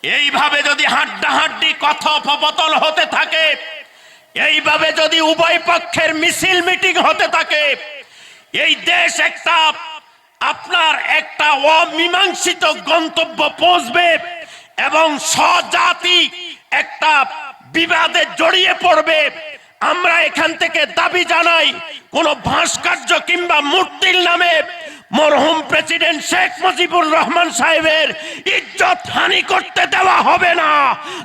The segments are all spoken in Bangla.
এইভাবে যদি হাড্ডাহাড্ডি কথোপকথন হতে থাকে, এইভাবে যদি উভয় পক্ষের মিছিল মিটিং হতে থাকে, এই দেশ আপনার একটা অমীমাংসিত গন্তব্য পৌঁছবে এবং স্বজাতি একটা বিবাদে জড়িয়ে পড়বে। আমরা এখান থেকে দাবি জানাই, কোন ভাস্কর্য কিংবা মূর্তির নামে মরহুম প্রেসিডেন্ট শেখ মুজিবুর রহমান সাহেবের ইজ্জত হানি করতে দেওয়া হবে না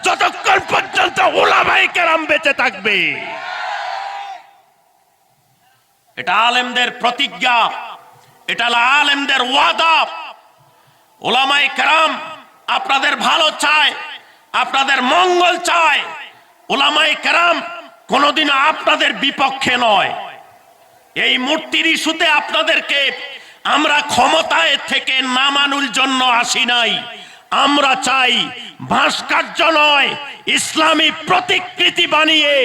যতক্ষণ পর্যন্ত উলামায়ে কেরাম বেঁচে থাকবে। এটা আলেমদের প্রতিজ্ঞা, এটা আলেমদের ওয়াদা। উলামায়ে কেরাম আপনাদের ভালো চায়, আপনাদের মঙ্গল চায়। উলামায়ে কেরাম কোনোদিন আপনাদের বিপক্ষে নয়। এই মূর্তির ইস্যুতে আপনাদেরকে আমরা ক্ষমতায় থেকে নামানোর জন্য আসি নাই। আমরা চাই ভাস্কর্য নয়, ইসলামী প্রতিকৃতি বানিয়ে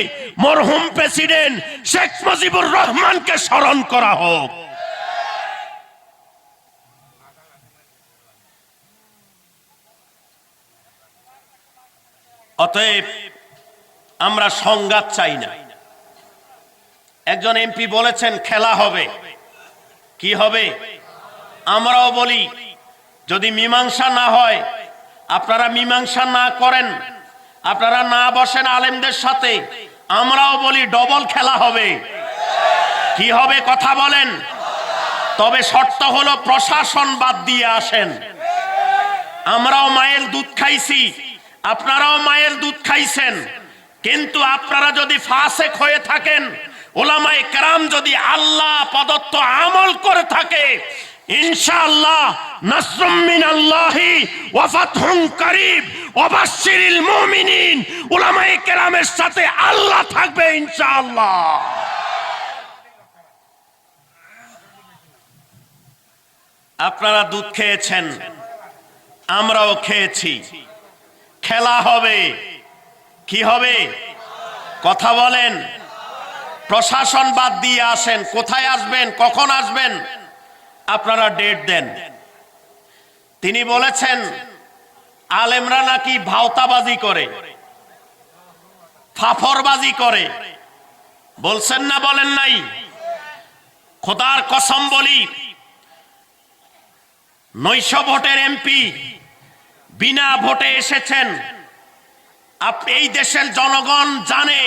মরহুম প্রেসিডেন্ট শেখ মুজিবুর রহমানকে স্মরণ করা হোক। অতএব আমরা সংঘাত চাই না। একজন এমপি বলেছেন খেলা হবে, কি হবে? আমরাও বলি যদি মীমাংসা না হয়, আপনারা মীমাংসা না করেন, আপনারা না বসেন আলেমদের সাথে, আমরাও বলি ডবল খেলা হবে। কি হবে কথা বলেন? তবে শর্ত হলো প্রশাসন বাদ দিয়ে আসেন। আমরাও মায়ের দুধ খাইছি, আপনারাও মায়ের দুধ খাইছেন, কিন্তু আপনারা যদি ফাসেক হয়ে থাকেন, উলামায়ে কেরাম যদি আল্লাহ প্রদত্ত আমল করে থাকে, ইনশাআল্লাহ নাসরুম মিনাল্লাহি ওয়া ফাতহুন কারীব ওয়া বাশশিরিল মুমিনিন। উলামায়ে কেরামের সাথে আল্লাহ থাকবে ইনশাআল্লাহ। আপনারা দুধ খেয়েছেন, আমরাও খেয়েছি। খেলা হবে, কি হবে কথা বলেন? প্রশাসন বাদ দিয়ে আসেন। কোথায় আসবেন, কখন আসবেন, আপনারা ডেট দেন। তিনি বলেছেন আলেমরা নাকি ভাওতাবাজি করে, ফাফরবাজি করে। বলছেন না বলেন নাই? খোদার কসম বলি, 900 ভোটের এমপি বিনা ভোটে এসেছেন। এই দেশের জনগণ জানে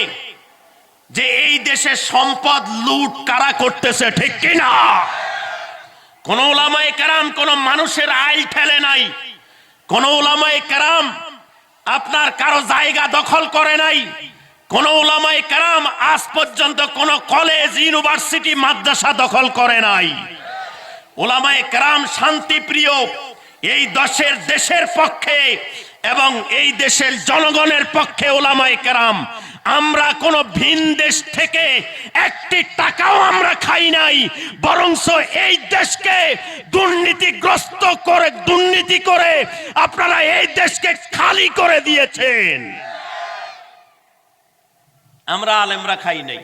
যে এই দেশের সম্পদ লুট কারা করতেছে, ঠিক কিনা? কোন উলামায়ে কেরাম কোন মানুষের আইল ঠেলে নাই, কোন উলামায়ে কেরাম আপনার কারো জায়গা দখল করে নাই, কোন উলামায়ে কেরাম আজ পর্যন্ত কোন কলেজ, ইউনিভার্সিটি, মাদ্রাসা দখল করে নাই। উলামায়ে কেরাম শান্তিপ্রিয়। এই দেশের পক্ষে এবং এই দেশের জনগণের পক্ষে উলামায়ে কেরাম। আমরা কোন ভিন দেশ থেকে একটি টাকাও আমরা খাই নাই, বরঞ্চ এই দেশকে দুর্নীতি করে আপনারা এই দেশকে খালি করে দিয়েছেন। আমরা আলেমরা খাই নাই।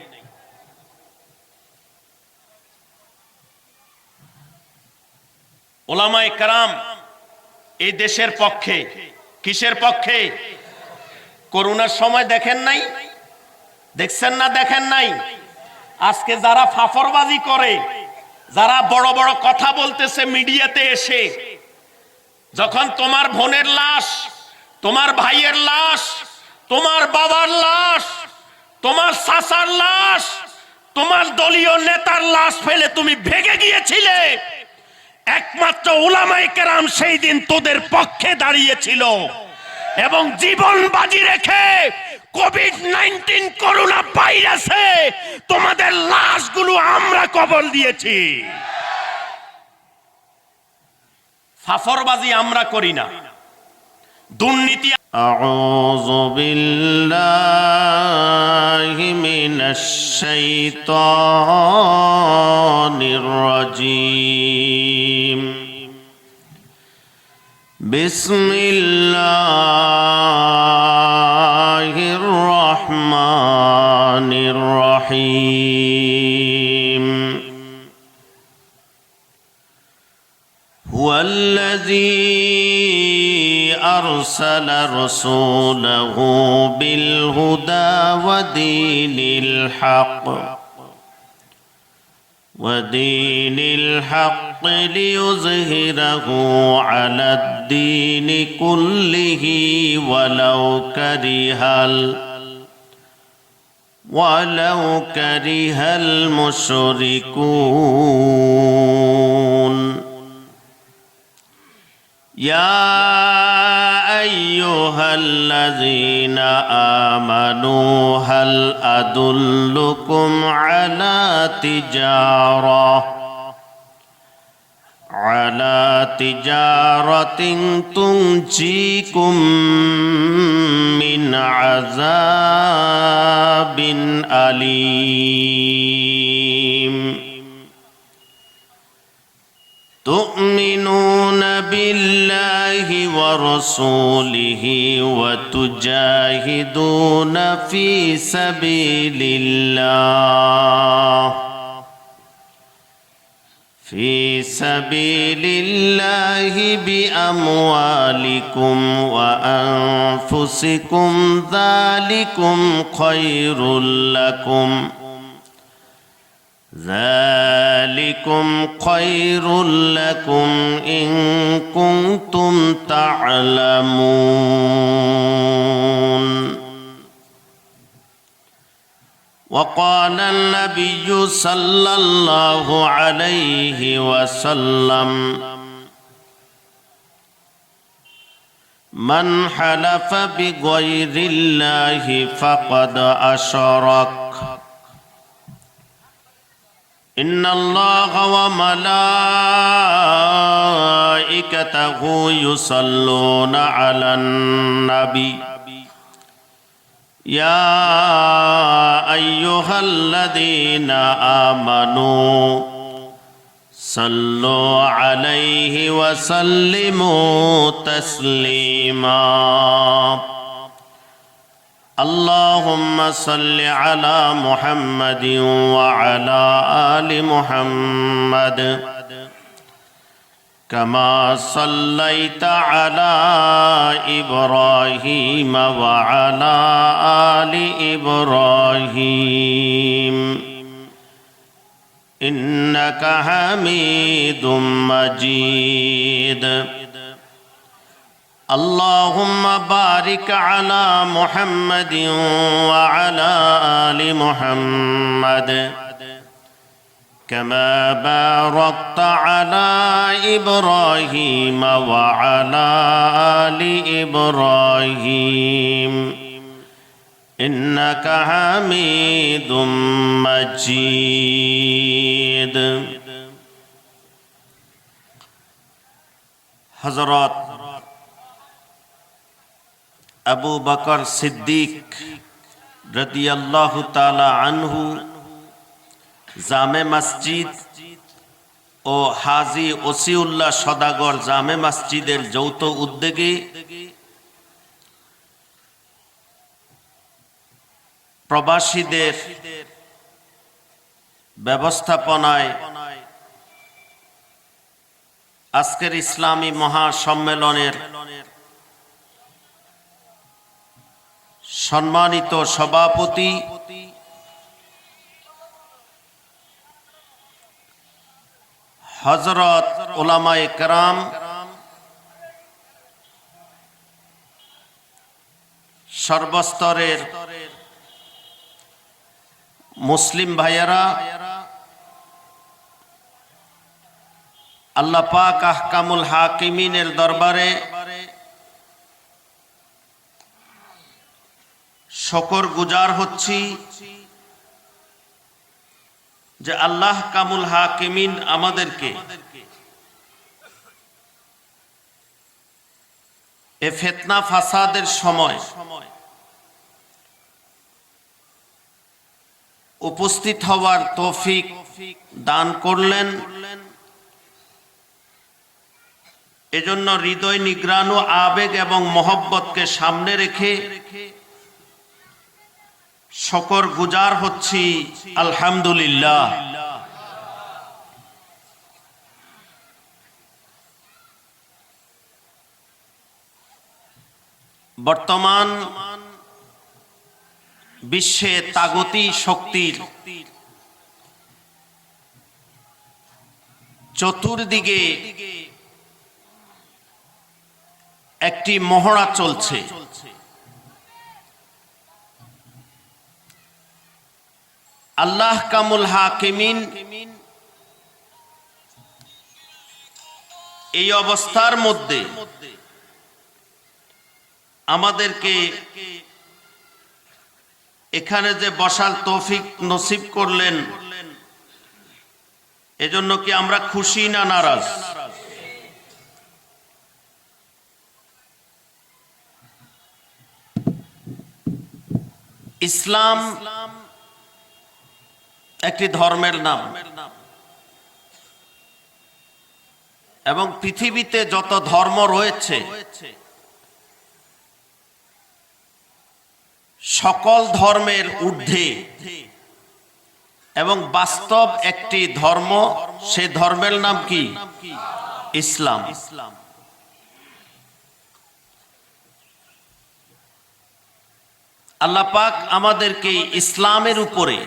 উলামায়ে কেরাম এই দেশের পক্ষে। কিসের পক্ষে? করোনার সময় দেখেন নাই, দেখছেন না দেখেন নাই? আজকে যারা ফাফরবাজি করে, যারা বড় বড় কথা বলতেছে মিডিয়াতে এসে, যখন তোমার বোনের লাশ, তোমার ভাইয়ের লাশ, তোমার বাবার লাশ, তোমার চাচার লাশ, তোমার দলীয় নেতার লাশ ফেলে তুমি ভেগে গিয়েছিলে, একমাত্র উলামায়ে কেরাম সেই দিন তোদের পক্ষে দাঁড়িয়েছিল এবং জীবন বাজি রেখে কোভিড-19 করোনা ভাইরাসে তোমাদের লাশগুলো আমরা কবর দিয়েছি। ফাফরবাজি আমরা করি না, দুর্নীতি। আউযু বিল্লাহি মিনাশ শাইতানির রাজীম। বিসমিল্লাহির রহমানির রহিম। হুয়াল্লাযী أرسل رسوله بالهدى ودين الحق ليظهره على الدين كله ولو كره المشركون يا أيها الذين آمنوا هل أدلكم على تجارة تنجيكم من عذاب أليم تؤمنون بالله ورسوله وتجاهدون في سبيل الله بأموالكم وأنفسكم ذلكم خير لكم إن كنتم تعلمون وقال النبي صلى الله عليه وسلم من حلف بغير الله فقد أشرك إن الله وملائكته يصلون على النبي يا أيها الذين آمنوا صلوا عليه وسلموا تسليما اللهم صل على محمد وعلى آل محمد كما صليت على إبراهيم وعلى آل إبراهيم إنك حميد مجيد اللهم بارك على محمد وعلى آل محمد كما باركت على إبراهيم وعلى آل إبراهيم إنك حميد مجيد حضرات আবু বকর সিদ্দিক রাদিয়াল্লাহু তাআলা আনহু জামে মসজিদ ও হাজী ওসিউল্লাহ সদাগর জামে মসজিদের যৌথ উদ্যোগে প্রবাসীদের ব্যবস্থাপনায় আজকের ইসলামী মহাসম্মেলনের সম্মানিত সভাপতি হযরত উলামায়ে কেরাম, সর্বস্তরের মুসলিম ভাইয়েরা, আল্লাহ পাক আহকামুল হাকিমিনের দরবারে শুকর গুজার হচ্ছি যে আল্লাহ কামুল হাকিমিন আমাদেরকে এ ফিতনা ফাসাদের সময় উপস্থিত হওয়ার তৌফিক দান করলেন। এজন্য হৃদয় নিগ্রানো আবেগ এবং মহব্বতকে সামনে রেখে শুকর গুজার হচ্ছি আলহামদুলিল্লাহ। বর্তমান বিশ্বে তাগতি শক্তির চতুর্দিকে একটি মহড়া চলছে। আল্লাহ কামুল হাকিমিন এই অবস্থার মধ্যে আমাদেরকে এখানে যে বসার তৌফিক নসিব করলেন, এজন্য কি আমরা খুশি না নারাজ? ইসলাম একটি ধর্মের নাম এবং পৃথিবীতে যত ধর্ম রয়েছে সকল ধর্মের ঊর্ধ্বে এবং বাস্তব একটি ধর্ম, সে ধর্মের নাম কি? ইসলাম। আল্লাহ পাক আমাদেরকে ইসলামের উপরে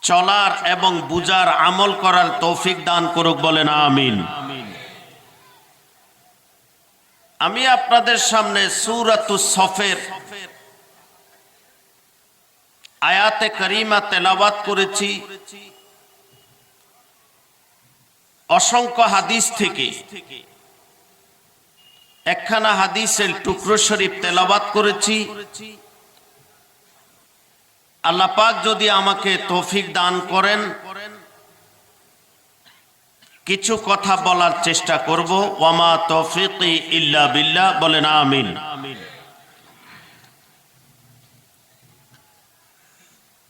চলার এবং বুঝার আমল করার তৌফিক দান করুক, বলেন আমিন। আমি আপনাদের সামনে সূরাতুস সফের আয়াতে কারিমা তেলাওয়াত করেছি। অসংখ্য হাদিস থেকে একখানা হাদিসের টুকরো শরীফ তেলাওয়াত করেছি। আল্লাহ পাক যদি আমাকে তৌফিক দান করেন, কিছু কথা বলার চেষ্টা করব। ওয়ামা তৌফিকি ইল্লা বিল্লাহ, বলেন আমিন।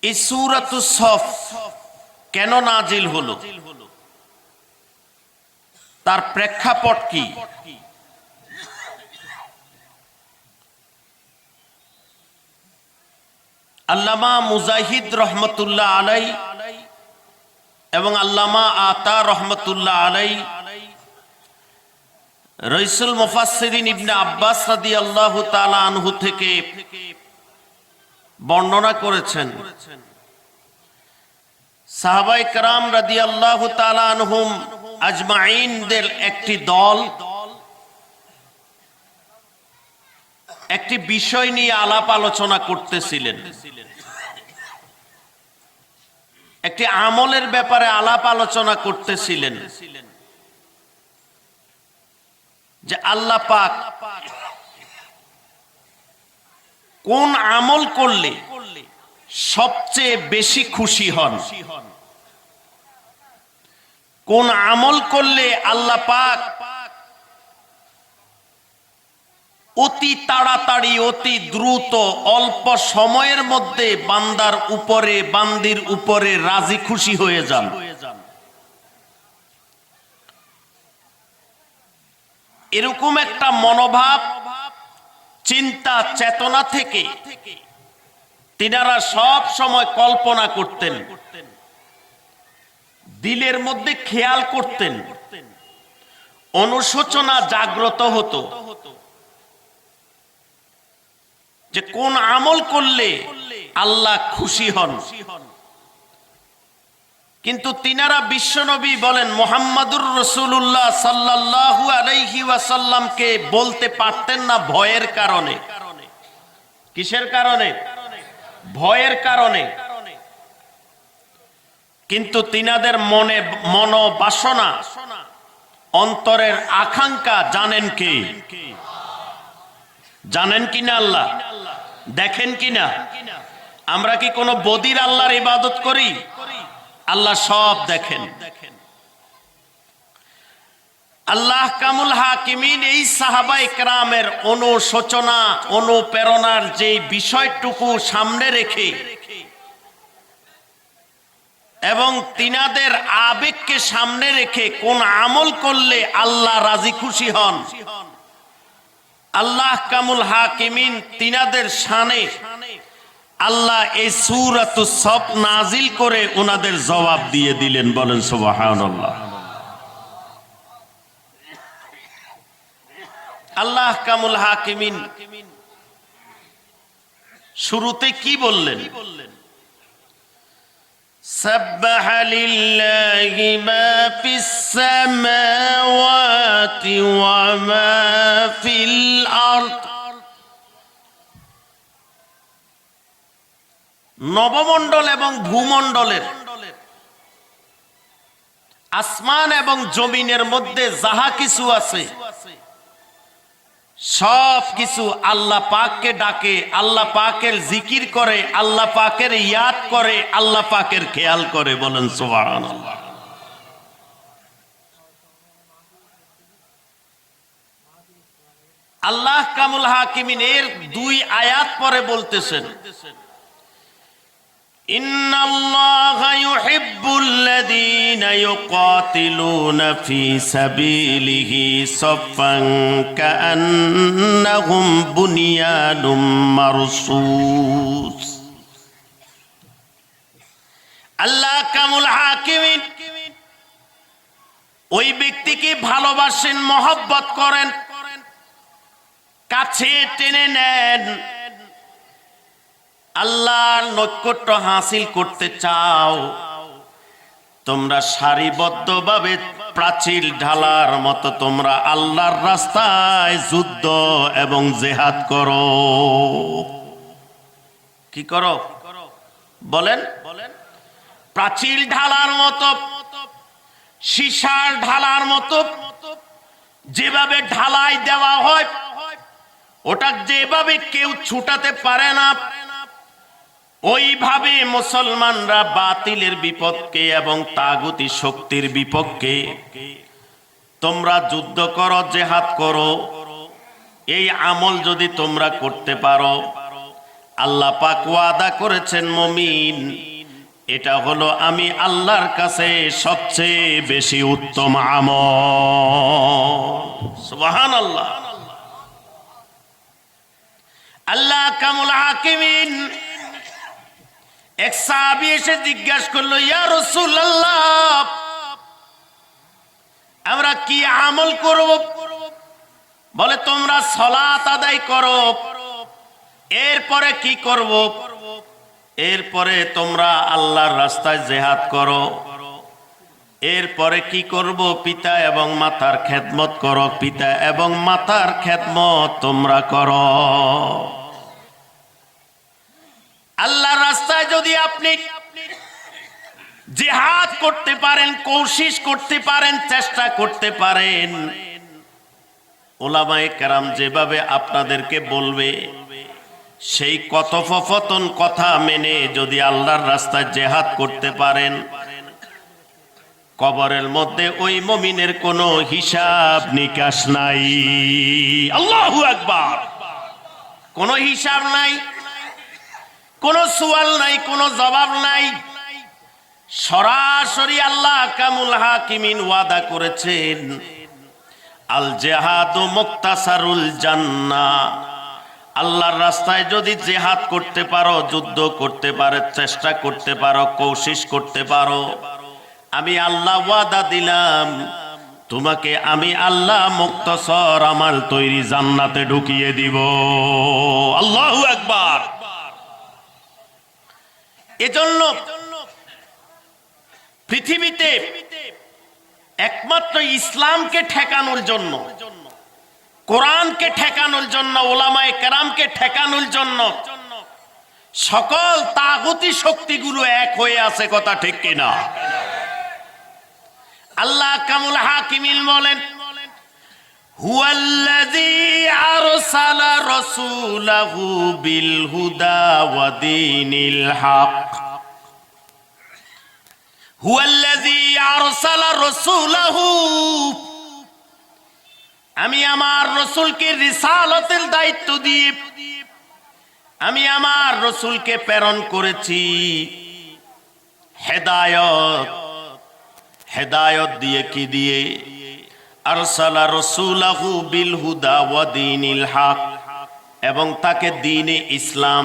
এই সূরাতুস সফ কেন নাজিল হলো, তার প্রেক্ষাপট কি? আল্লামা মুজাহিদ রহমতুল্লাহ আলাই এবং আল্লামা আতা রহমতুল্লাহ আলাই রাইসুল মুফাসসিরিন ইবনে আব্বাস রাদিয়াল্লাহু তাআলা আনহু থেকে বর্ণনা করেছেন, সাহাবায়ে কেরাম রাদিয়াল্লাহু তাআলা আনহুম আজমাইনদের একটি দল একটি বিষয় নিয়ে আলাপ আলোচনা করতেছিলেন। একটি আমলের ব্যাপারে আলাপ আলোচনা করতেছিলেন যে আল্লাহ পাক কোন আমল করলে সবচেয়ে বেশি খুশি হন, কোন আমল করলে আল্লাহ পাক অতি তাড়াতাড়ি অতি দ্রুত অল্প সময়ের মধ্যে বান্দার উপরে বান্দির উপরে রাজি খুশি হয়ে যান। এরকম একটা মনোভাব চিন্তা চেতনা থেকে তিনারা সব সময় কল্পনা করতেন, দিলের মধ্যে খেয়াল করতেন, অনুশোচনা জাগ্রত হতো যে কোন আমল করলে আল্লাহ খুশি হন। কিন্তু তিনারা বিশ্বনবী বলেন মুহাম্মাদুর রাসূলুল্লাহ সাল্লাল্লাহু আলাইহি ওয়াসাল্লামকে বলতে পারতেন না ভয়ের কারণে। কিসের কারণে? ভয়ের কারণে। কিন্তু তিনাদের মনে মনোবাসনা অন্তরের আকাঙ্ক্ষা জানেন কে? জানেন কিনা আল্লাহ? দেখেন কিনা? আমরা কি কোনো বদির আল্লাহর ইবাদত করি? আল্লাহ সব দেখেন। আল্লাহ কামুল হাকিমিন এই সাহাবায়ে কেরামের অনুশোচনা অনুপ্রেরণার যে বিষয়টুকু সামনে রেখে এবং তিনাদের আবেগকে সামনে রেখে কোন আমল করলে আল্লাহ রাজি খুশি হন, আল্লাহ কামুল হাকিমিন তিনাদের শানে আল্লাহ এই সূরাতুস সফ নাজিল করে ওনাদের জবাব দিয়ে দিলেন। বলেন সুবহানাল্লাহ। আল্লাহ আহকামুল হাকিমিন শুরুতে কি বললেন? সাব্বাহা লিল্লাহি মা ফিস সামাওয়াতি ওয়া মা ফিল আরদ। নবমণ্ডল এবং ভূমণ্ডলের, আসমান এবং জমিনের মধ্যে যাহা কিছু আছে সব কিছু আল্লাহ পাককে ডাকে, আল্লাহ পাকের জিকির করে, আল্লাহ পাকের ইয়াদ করে, আল্লাহ পাকের খেয়াল করে। বলেন সুবহানাল্লাহ। আল্লাহ আহকামুল হাকিমিন এর 2 আয়াত পরে বলতেছেন, ইন্নাল্লাহা ইউহিব্বুল্লাযীনা ইউকাতিলুনা ফী সাবিলিহি সাফফান কাআন্নাহুম বুনিয়ানুম মারসুস। আল্লাহ আহকামুল হাকিমিন ওই ব্যক্তিকে ভালোবাসেন, মহব্বত করেন, কাছে টেনে নেন। আল্লাহর নৈকট্য হাসিল করতে চাও, তোমরা সারিবদ্ধভাবে প্রাচীর ঢালার মতো তোমরা আল্লাহর রাস্তায় যুদ্ধ এবং জিহাদ করো। কি করো বলেন? প্রাচীর ঢালার মতো, সীসার ঢালার মতো যেভাবে ঢালাই দেওয়া হয়, ওটা যেভাবে কেউ ছুটাতে পারে না, ওইভাবে মুসলমানরা বাতিলের বিপক্ষে এবং তাগুতি শক্তির বিপক্ষে তোমরা যুদ্ধ করো, জিহাদ করো। এই আমল যদি তোমরা করতে পারো, আল্লাহ পাক ওয়াদা করেছেন মুমিন, এটা হলো আমি আল্লাহর কাছে সবচেয়ে বেশি উত্তম আমল। সুবহানাল্লাহ। আল্লাহ আহকামুল হাকিমিন এক সাহাবী এসে জিজ্ঞাসা করলো, ইয়া রাসূলুল্লাহ, আমরা কি আমল করব? বলে, তোমরা সালাত আদায় করো। এরপরে কি করব? এরপরে তোমরা আল্লাহর রাস্তায় জিহাদ করো। এরপরে কি করব? পিতা এবং মাতার খেদমত করো। পিতা এবং মাতার খেদমত তোমরা করো। আল্লাহর রাস্তায় যদি আপনি জিহাদ করতে পারেন, কোশিশ করতে পারেন, চেষ্টা করতে পারেন, উলামায়ে কেরাম যেভাবে আপনাদেরকে বলবে সেই কথোপকথন কথা মেনে যদি আল্লাহর রাস্তায় জিহাদ করতে পারেন, কবরের মধ্যে ওই মুমিনের কোনো হিসাব নিকাশ নাই। আল্লাহু আকবার। কোনো হিসাব নাই, কোনো সুয়াল নাই, কোনো জবাব নাই। সরাসরি আল্লাহ আহকামুল হাকিমিন ওয়াদা করেছেন, আল জিহাদু মুক্তাসারুল জান্নাহ। আল্লাহর রাস্তায় যদি জিহাদ করতে পারো, যুদ্ধ করতে পারো, চেষ্টা করতে পারো, কোশিশ করতে পারো, আমি আল্লাহ ওয়াদা দিলাম তোমাকে আমি আল্লাহ মুক্তাসর আমাল তৈরি জান্নাতে ঢুকিয়ে দিব। আল্লাহু আকবার। এজন্য পৃথিবীতে একমাত্র ইসলামকে ঠেকানোর জন্য, কোরআনকে ঠেকানোর জন্য, উলামায়ে কেরামকে ঠেকানোর জন্য সকল তাগুতি শক্তিগুলো এক হয়ে আছে। কথা ঠিক কিনা? আল্লাহ আহকামুল হাকিমিন বলেন, হুয়াল্লাযী আরসালা রাসূলাহু বিল হুদা ওয়া দীনিল হক। হুয়াল্লাযী আরসালা রাসূলাহু, আমি আমার রাসূলকে রিসালাতের দায়িত্ব দিয়ে আমি আমার রাসূলকে প্রেরণ করেছি হেদায়েত। হেদায়েত দিয়ে কি দিয়ে? আরসালা রাসূলাহু বিল হুদা ওয়া দীনিল হক, এবং তাকে দ্বীনে ইসলাম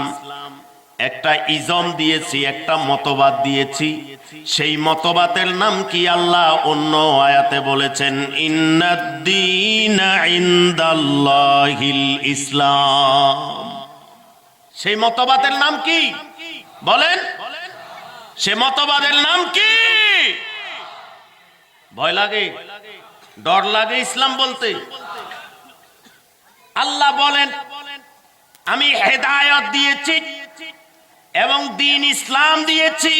একটা ইজম দিয়েছি, একটা মতবাদ দিয়েছি। সেই মতবাদের নাম কি? আল্লাহ অন্য আয়াতে বলেছেন, ইন্নাদ-দীনা ইনদাল্লাহিল ইসলাম। সেই মতবাদের নাম কি বলেন? সে মতবাদের নাম কি? ভয় লাগে, ডর লাগে ইসলাম বলতে। আল্লাহ বলেন, আমি হেদায়েত দিয়েছি এবং দ্বীন ইসলাম দিয়েছি।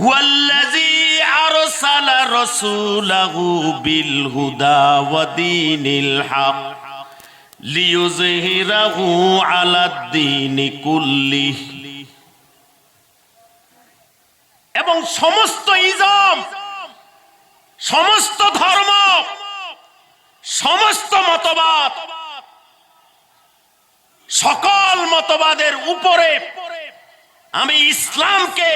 হুয়াল্লাযী আরসালা রাসূলাহু বিল হুদা ওয়া দীনিল হক লিইয়ুযহিরাহু আলাদ-দীনি কুল্লিহি। এবং সমস্ত ইজম, সমস্ত ধর্ম, সমস্ত মতবাদ, সকল মতবাদের উপরে আমি ইসলামকে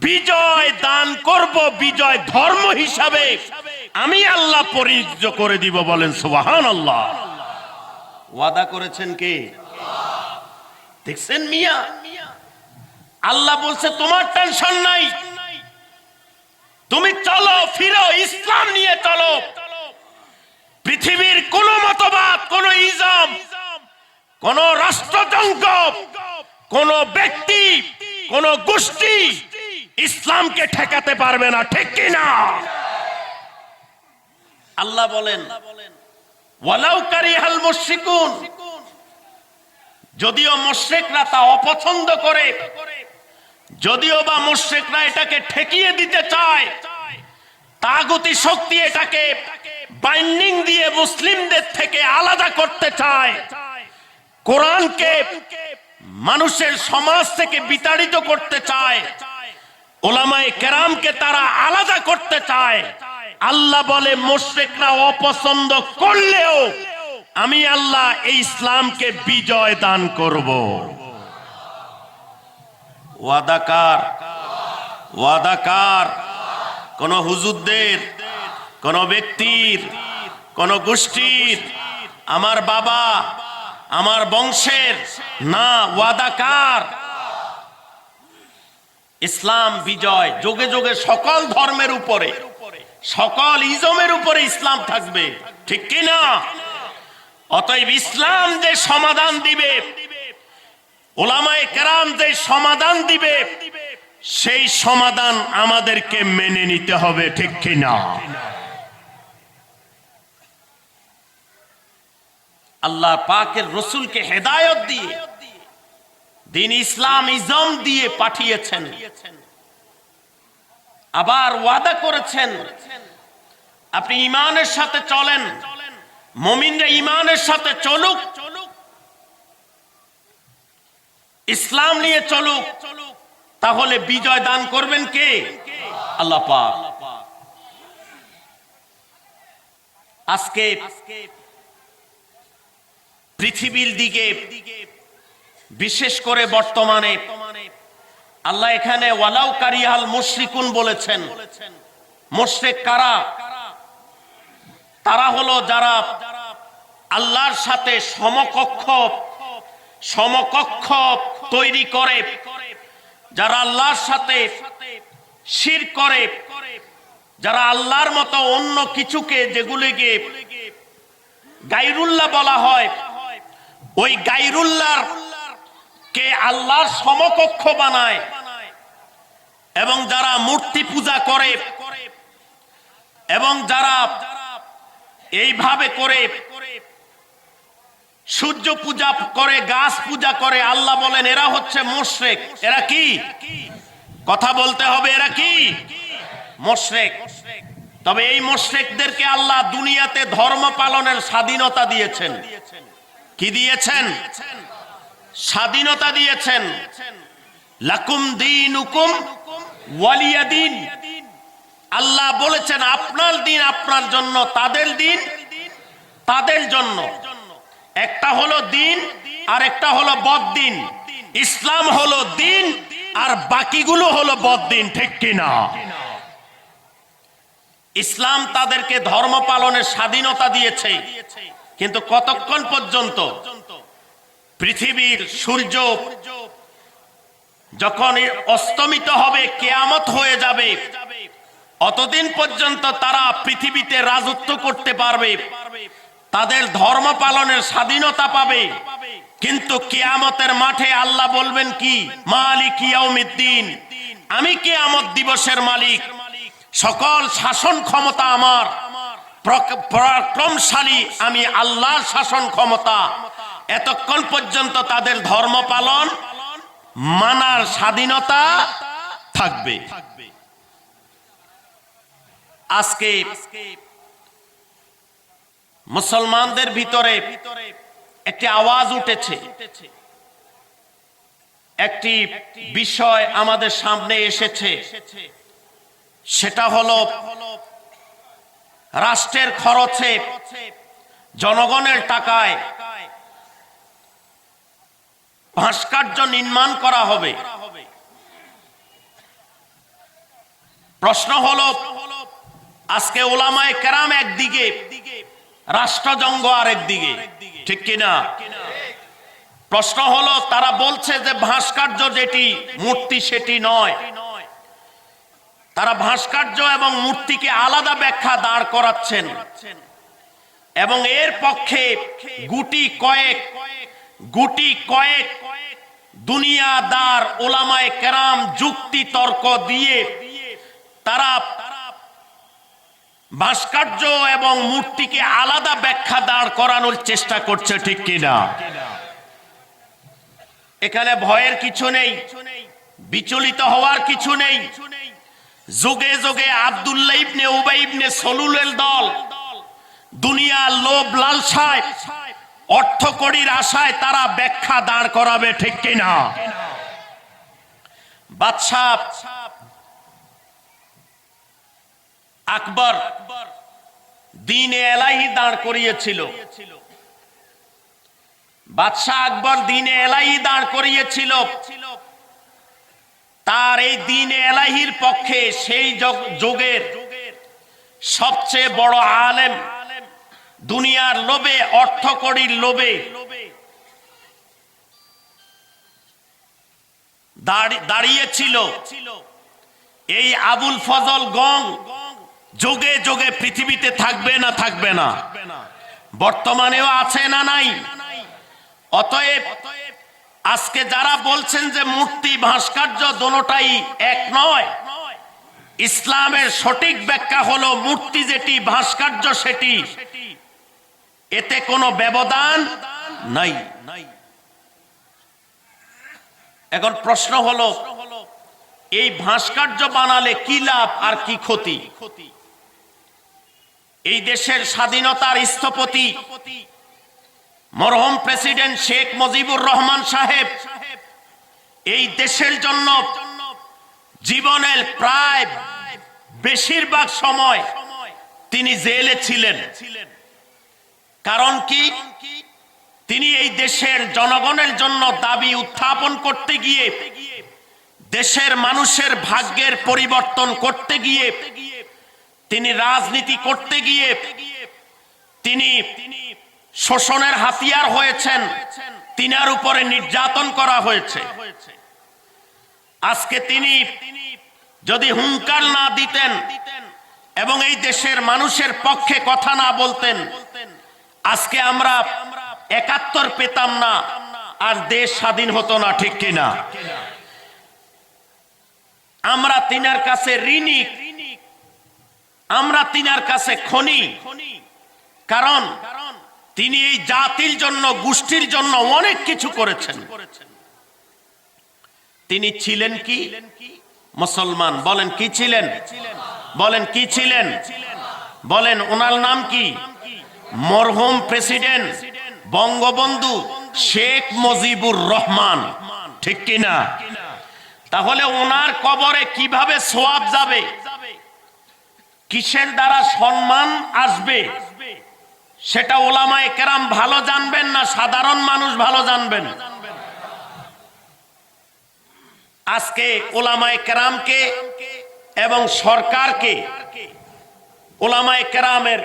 বিজয় দান করব, বিজয় ধর্ম হিসাবে আমি আল্লাহ পরিচিত করে দিব। বলেন সুবহানাল্লাহ। ওয়াদা করেছেন কে? দেখছেন মিয়া, আল্লাহ বলছে তোমার টেনশন নাই, তুমি চলো ফিরো ইসলাম নিয়ে চলো। পৃথিবীর কোন মতবাদ, কোন ইজম, কোন রাষ্ট্রযন্ত্র, কোন ব্যক্তি, কোন গোষ্ঠী ইসলামকে ঠেকাতে পারবে না, ঠিক কি না? আল্লাহ বলেন, ওয়ালাউ কারিহাল মুশরিকুন, যদিও মুশরিকরা তা অপছন্দ করে, যদিও বা মুশরিকরা এটাকে ঠেকিয়ে দিতে চায়, তাগুতি শক্তি এটাকে বাইন্ডিং দিয়ে মুসলিমদের থেকে আলাদা করতে চায়, কোরআনকে মানুষের সমাজ থেকে বিতাড়িত করতে চায়, উলামায়ে কেরামকে তারা আলাদা করতে চায়। আল্লাহ বলে, মুশরিকরা অপছন্দ করলেও আমি আল্লাহ এই ইসলামকে বিজয় দান করব। ওয়াদাকার, ওয়াদাকার কোন হুজুরদের, কোন ব্যক্তির, কোন গোষ্ঠীর, আমার বাবা, আমার বংশের না, ওয়াদাকার। ইসলাম বিজয়, যুগে যুগে সকল ধর্মের উপরে, সকল ইজমের উপরে ইসলাম থাকবে, ঠিক কি না? অতএব ইসলাম যে সমাধান দিবে, উলামায়ে কেরাম যে সমাধান দিবে, সেই সমাধান আমাদেরকে মেনে নিতে হবে, ঠিক কি না? আল্লাহ পাকের রসুলকে হেদায়েত দিয়ে দ্বীন ইসলাম ইজম দিয়ে পাঠিয়েছেন, আবার ওয়াদা করেছেন আপনি ঈমানের সাথে চলেন, মুমিনরা ঈমানের সাথে চলুক, ইসলাম নিয়ে চলুক, তাহলে বিজয় দান করবেন কে? আল্লাহ পাক। আজকে পৃথিবীর দিকে, বিশেষ করে বর্তমানে, আল্লাহ এখানে ওয়ালাউ কারিহাল মুশরিকুন বলেছেন। মুশরিক কারা? তারা হলো যারা আল্লাহর সাথে সমকক্ষ তৈরি করে, যারা আল্লাহর সাথে শিরক করে, যারা আল্লাহর মতো অন্য কিছুকে, যেগুলিকে গায়রুল্লাহ বলা হয়, ওই গায়রুল্লাহর কে আল্লাহর সমকক্ষ বানায়, এবং যারা মূর্তি পূজা করে, এবং যারা এইভাবে করে সূর্য পূজা করে, গাছ পূজা করে, আল্লাহ বলেন এরা হচ্ছে মুশরিক। এরা কি? কথা বলতে হবে, এরা কি? মুশরিক। তবে এই মুশরিকদেরকে আল্লাহ দুনিয়াতে ধর্ম পালনের স্বাধীনতা দিয়েছেন। কি দিয়েছেন? স্বাধীনতা দিয়েছেন। লাকুম দীনুকুম ওয়ালিয়া দিন। আল্লাহ বলেছেন আপনার দিন আপনার জন্য, তাদের দিন তাদের জন্য। একটা হলো দিন আর একটা হলো বদদিন। ইসলাম হলো দিন আর বাকিগুলো হলো বদদিন, ঠিক কিনা? ইসলাম তাদেরকে ধর্ম পালনের স্বাধীনতা দিয়েছে, কিন্তু কতক্ষণ পর্যন্ত? পৃথিবীর সূর্য যখন অস্তমিত হবে, কিয়ামত হয়ে যাবে, অতদিন পর্যন্ত তারা পৃথিবীতে রাজত্ব করতে পারবে, তাদের ধর্ম পালনের স্বাধীনতা পাবে। কিন্তু কিয়ামতের মাঠে আল্লাহ বলবেন কি? মালিক ইয়াউমিদ্দিন, আমি কিয়ামত দিবসের মালিক, সকল শাসন ক্ষমতা আমার, পরাক্রমশালী আমি আল্লাহর শাসন ক্ষমতা। এতক্ষণ পর্যন্ত তাদের ধর্ম পালন মানার স্বাধীনতা থাকবে। আজকে মুসলমানদের ভিতরে একটি আওয়াজ উঠেছে, একটি বিষয় আমাদের সামনে এসেছে, সেটা হলো রাষ্ট্রের খরচে, জনগণের টাকায় ভাস্কর্য নির্মাণ করা হবে। প্রশ্ন হলো, আজকে ওলামায়ে কেরাম একদিকে, রাষ্ট্রজঙ্গ আরেকদিকে, ঠিক কিনা? প্রশ্ন হলো, তারা বলছে যে ভাস্কর্য যেটি মূর্তি সেটি নয়। তারা ভাস্কর্য এবং মূর্তিকে আলাদা ব্যাখ্যা দাঁড় করাচ্ছেন এবং এর পক্ষে গুটি কয়েক দুনিয়াদার ওলামায়ে কেরাম যুক্তি তর্ক দিয়ে তারা ভাস্কর্য এবং মূর্তিকে আলাদা ব্যাখ্যা দাঁড় করানোর চেষ্টা করছে, ঠিক কিনা? এখানে ভয়ের কিছু নেই, বিচলিত হওয়ার কিছু নেই। যুগে যুগে আব্দুল্লাহ ইবনে উবাই ইবনে সলুলের দল দুনিয়ার লোভ লালসায়, অর্থ কড়ির আশায় তারা ব্যাখ্যা দাঁড় করাবে, ঠিক কিনা? বাদশাহ আকবর দ্বীন এলাহি দাঁড় করিয়েছিল। বাদশাহ আকবর দ্বীন এলাহি দাঁড় করিয়েছিল। তার এই দ্বীন এলাহির পক্ষে সেই যুগের সবচেয়ে বড় আলেম, দুনিয়ার লোভে, অর্থ কড়ির লোভে দাঁড়িয়েছিল এই আবুল ফজল গং। যুগে যুগে পৃথিবীতে থাকবে না থাকবে না, বর্তমানেও আছে না নাই? অতএব আজকে যারা বলছেন যে মূর্তি ভাস্কর্য দোনোটাই এক নয়, ইসলামের সঠিক ব্যাখ্যা হলো মূর্তি যেটি, ভাস্কর্য সেটি, এতে কোনো ব্যবধান নাই। এখন প্রশ্ন হলো, এই ভাস্কর্য বানালে কি লাভ আর কি ক্ষতি? এই দেশের স্বাধীনতার স্থপতি মরহুম প্রেসিডেন্ট শেখ মুজিবুর রহমান সাহেব এই দেশের জন্য জীবনের প্রায় বেশিরভাগ সময় তিনি জেলে ছিলেন। কারণ কি? তিনি এই দেশের জনগণের জন্য দাবি উত্থাপন করতে গিয়ে, দেশের মানুষের ভাগ্যের পরিবর্তন করতে গিয়ে, তিনি রাজনীতি করতে গিয়ে তিনি শোষণের হাতিয়ার হয়েছেন, তিনার উপরে নির্যাতন করা হয়েছে। আজকে তিনি যদি হুঙ্কার না দিতেন এবং এই দেশের মানুষের পক্ষে কথা না বলতেন, আজকে আমরা ৭১ পেতাম না, আর দেশ স্বাধীন হতো না, ঠিক কিনা? আমরা তিনার কাছে ঋণী, আমরা তিনার কাছে খনি। কারণ তিনি এই জাতির জন্য, গোষ্ঠীর জন্য অনেক কিছু করেছেন। তিনি ছিলেন কি? মুসলমান। বলেন কি ছিলেন? বলেন কি ছিলেন? বলেন ওনার নাম কি? মরহুম প্রেসিডেন্ট বঙ্গবন্ধু শেখ মুজিবুর রহমান, ঠিক কিনা? তাহলে ওনার কবরে কিভাবে সওয়াব যাবে, কিসের দ্বারা সম্মান আসবে, সেটা ওলামায়ে কেরাম ভালো জানবেন না সাধারণ মানুষ ভালো জানবেন? আজকে ওলামায়ে কেরামকে এবং সরকারকে ওলামায়ে কেরামের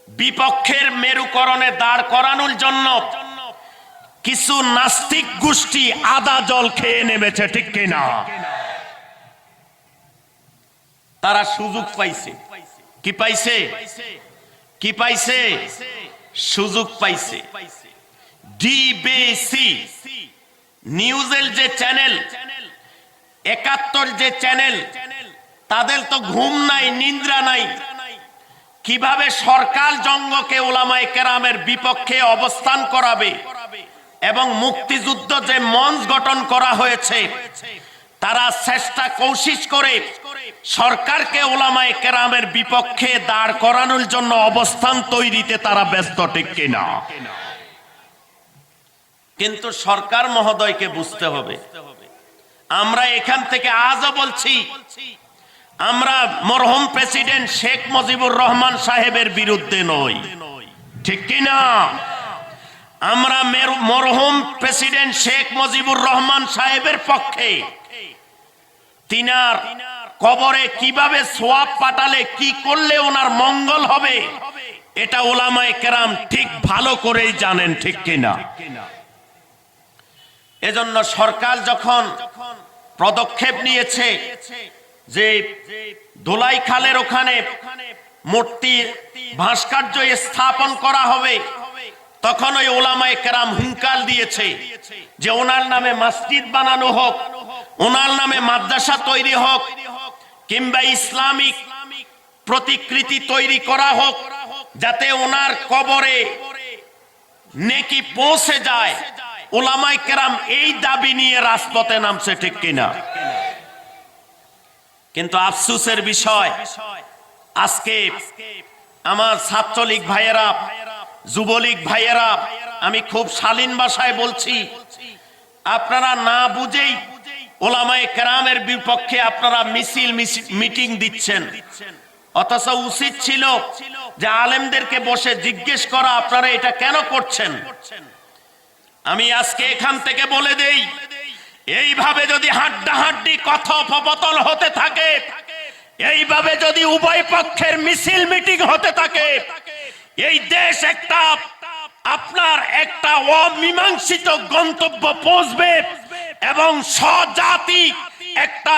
বিপক্ষের মেরুকরণে দাঁড় করানোর জন্য কিছু নাস্তিক গোষ্ঠী আদা জল খেয়ে নেমেছে, ঠিক কিনা? তারা সুযোগ পাইছে। কি পাইছে? কি পাইছে? সুযোগ পাইছে। ডিবিসি নিউজের যে চ্যানেল, 71 যে চ্যানেল, তাদের তো ঘুম নাই, নিদ্রা নাই। কিভাবে সরকার জঙ্গকে উলামায়ে কেরামের বিপক্ষে অবস্থান করাবে এবং মুক্তিযুদ্ধ যে মঞ্চ গঠন করা হয়েছে, তারা চেষ্টা কোশিশ করে সরকারকে উলামায়ে কেরামের বিপক্ষে দাঁড় করানোর জন্য অবস্থান তৈরিতে তারা ব্যস্ত, ঠিক কিনা? কিন্তু সরকার মহোদয়কে বুঝতে হবে, আমরা এখান থেকে আজও বলছি, আমরা মরহুম প্রেসিডেন্ট শেখ মুজিবুর রহমান সাহেবের বিরুদ্ধে নই, ঠিক কিনা? আমরা মরহুম প্রেসিডেন্ট শেখ মুজিবুর রহমান সাহেবের পক্ষে। তিনার কবরে কিভাবে সোয়াব পাঠালে, কি করলে ওনার মঙ্গল হবে, এটা উলামায়ে কেরাম ঠিক ভালো করেই জানেন, ঠিক কিনা? এজন্য সরকার যখন পদক্ষেপ নিয়েছে যে ধোলাই খালের ওখানে মূর্তি ভাস্কর্য স্থাপন করা হবে, তখন ওই উলামায়ে কেরাম হুঙ্কার দিয়েছে যে ওনার নামে মসজিদ বানানো হোক, ওনার নামে মাদ্রাসা তৈরি হোক, কিংবা ইসলামিক প্রতিকৃতি তৈরি করা হোক, যাতে ওনার কবরে নেকি পৌঁছে যায়। উলামায়ে কেরাম এই দাবি নিয়ে রাজপথে নামছে, ঠিক কিনা? কিন্তু আফসোসের বিষয়, আজকে আমার ছাত্রলীগ ভাইয়েরা, যুবলীগ ভাইয়েরা, আমি খুব শালীন ভাষায় বলছি, আপনারা না বুঝেই উলামায়ে কেরামের বিপক্ষে আপনারা মিছিল মিটিং দিচ্ছেন। অথচ উচিত ছিল যে আলেমদেরকে বসে জিজ্ঞেস করা, আপনারা এটা কেন করছেন? আমি আজকে এখান থেকে বলে দেই, এইভাবে যদি হাড্ডাহাড্ডি কথোপকথন হতে থাকে, এইভাবে যদি উভয় পক্ষের মিছিল মিটিং হতে থাকে, এই দেশ আপনার একটা অমীমাংসিত গন্তব্য পৌঁছবে এবং স্বজাতি একটা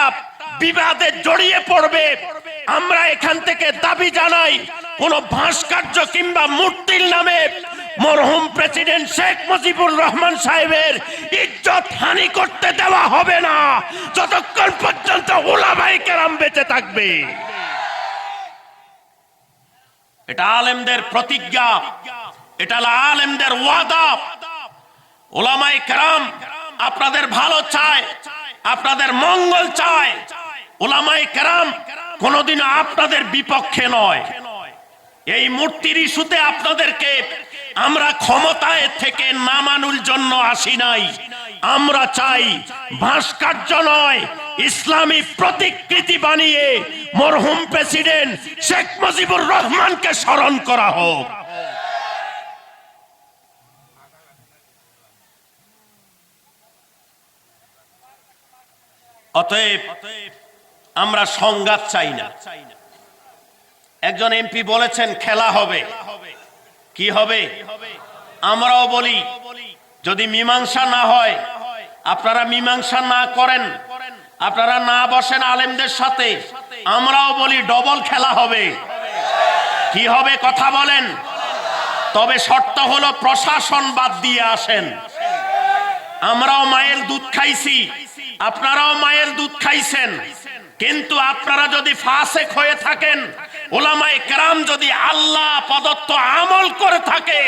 বিবাদে জড়িয়ে পড়বে। আমরা এখান থেকে দাবি জানাই, কোন ভাস্কর্য কিংবা মূর্তির নামে মরহুম প্রেসিডেন্ট শেখ মুজিবুর রহমান সাহেবের ইজ্জত হানি করতে দেওয়া হবে না, যতক্ষণ পর্যন্ত উলামায়ে কেরাম বেঁচে থাকবে। এটা আলেমদের প্রতিজ্ঞা, এটা আলেমদের ওয়াদা। উলামায়ে কেরাম আপনাদের ভালো চায়, আপনাদের মঙ্গল চায়। উলামায়ে কেরাম কোনোদিন আপনাদের বিপক্ষে নয়। এই মূর্তির ইস্যুতে আপনাদেরকে আমরা ক্ষমতায় থেকে নামানোর জন্য আসি নাই। আমরা চাই ভাস্কর্য নয়, ইসলামী প্রতিকৃতি বানিয়ে মরহুম প্রেসিডেন্ট শেখ মুজিবুর রহমানকে স্মরণ করা হোক। অতএব আমরা সংঘাত চাই না। একজন এমপি বলেছেন খেলা হবে, কি হবে? আমরাও বলি যদি মীমাংসা না হয়, আপনারা মীমাংসা না করেন, আপনারা না বসেন আলেমদের সাথে, আমরাও বলি ডবল খেলা হবে। কি হবে কথা বলেন? তবে শর্ত হলো প্রশাসন বাদ দিয়ে আসেন। আমরাও মায়ের দুধ খাইছি, আপনারাও মায়ের দুধ খাইছেন, কিন্তু আপনারা যদি ফাসেক হয়ে থাকেন, উলামায়ে কেরাম যদি আল্লাহ প্রদত্ত আমল করে থাকে,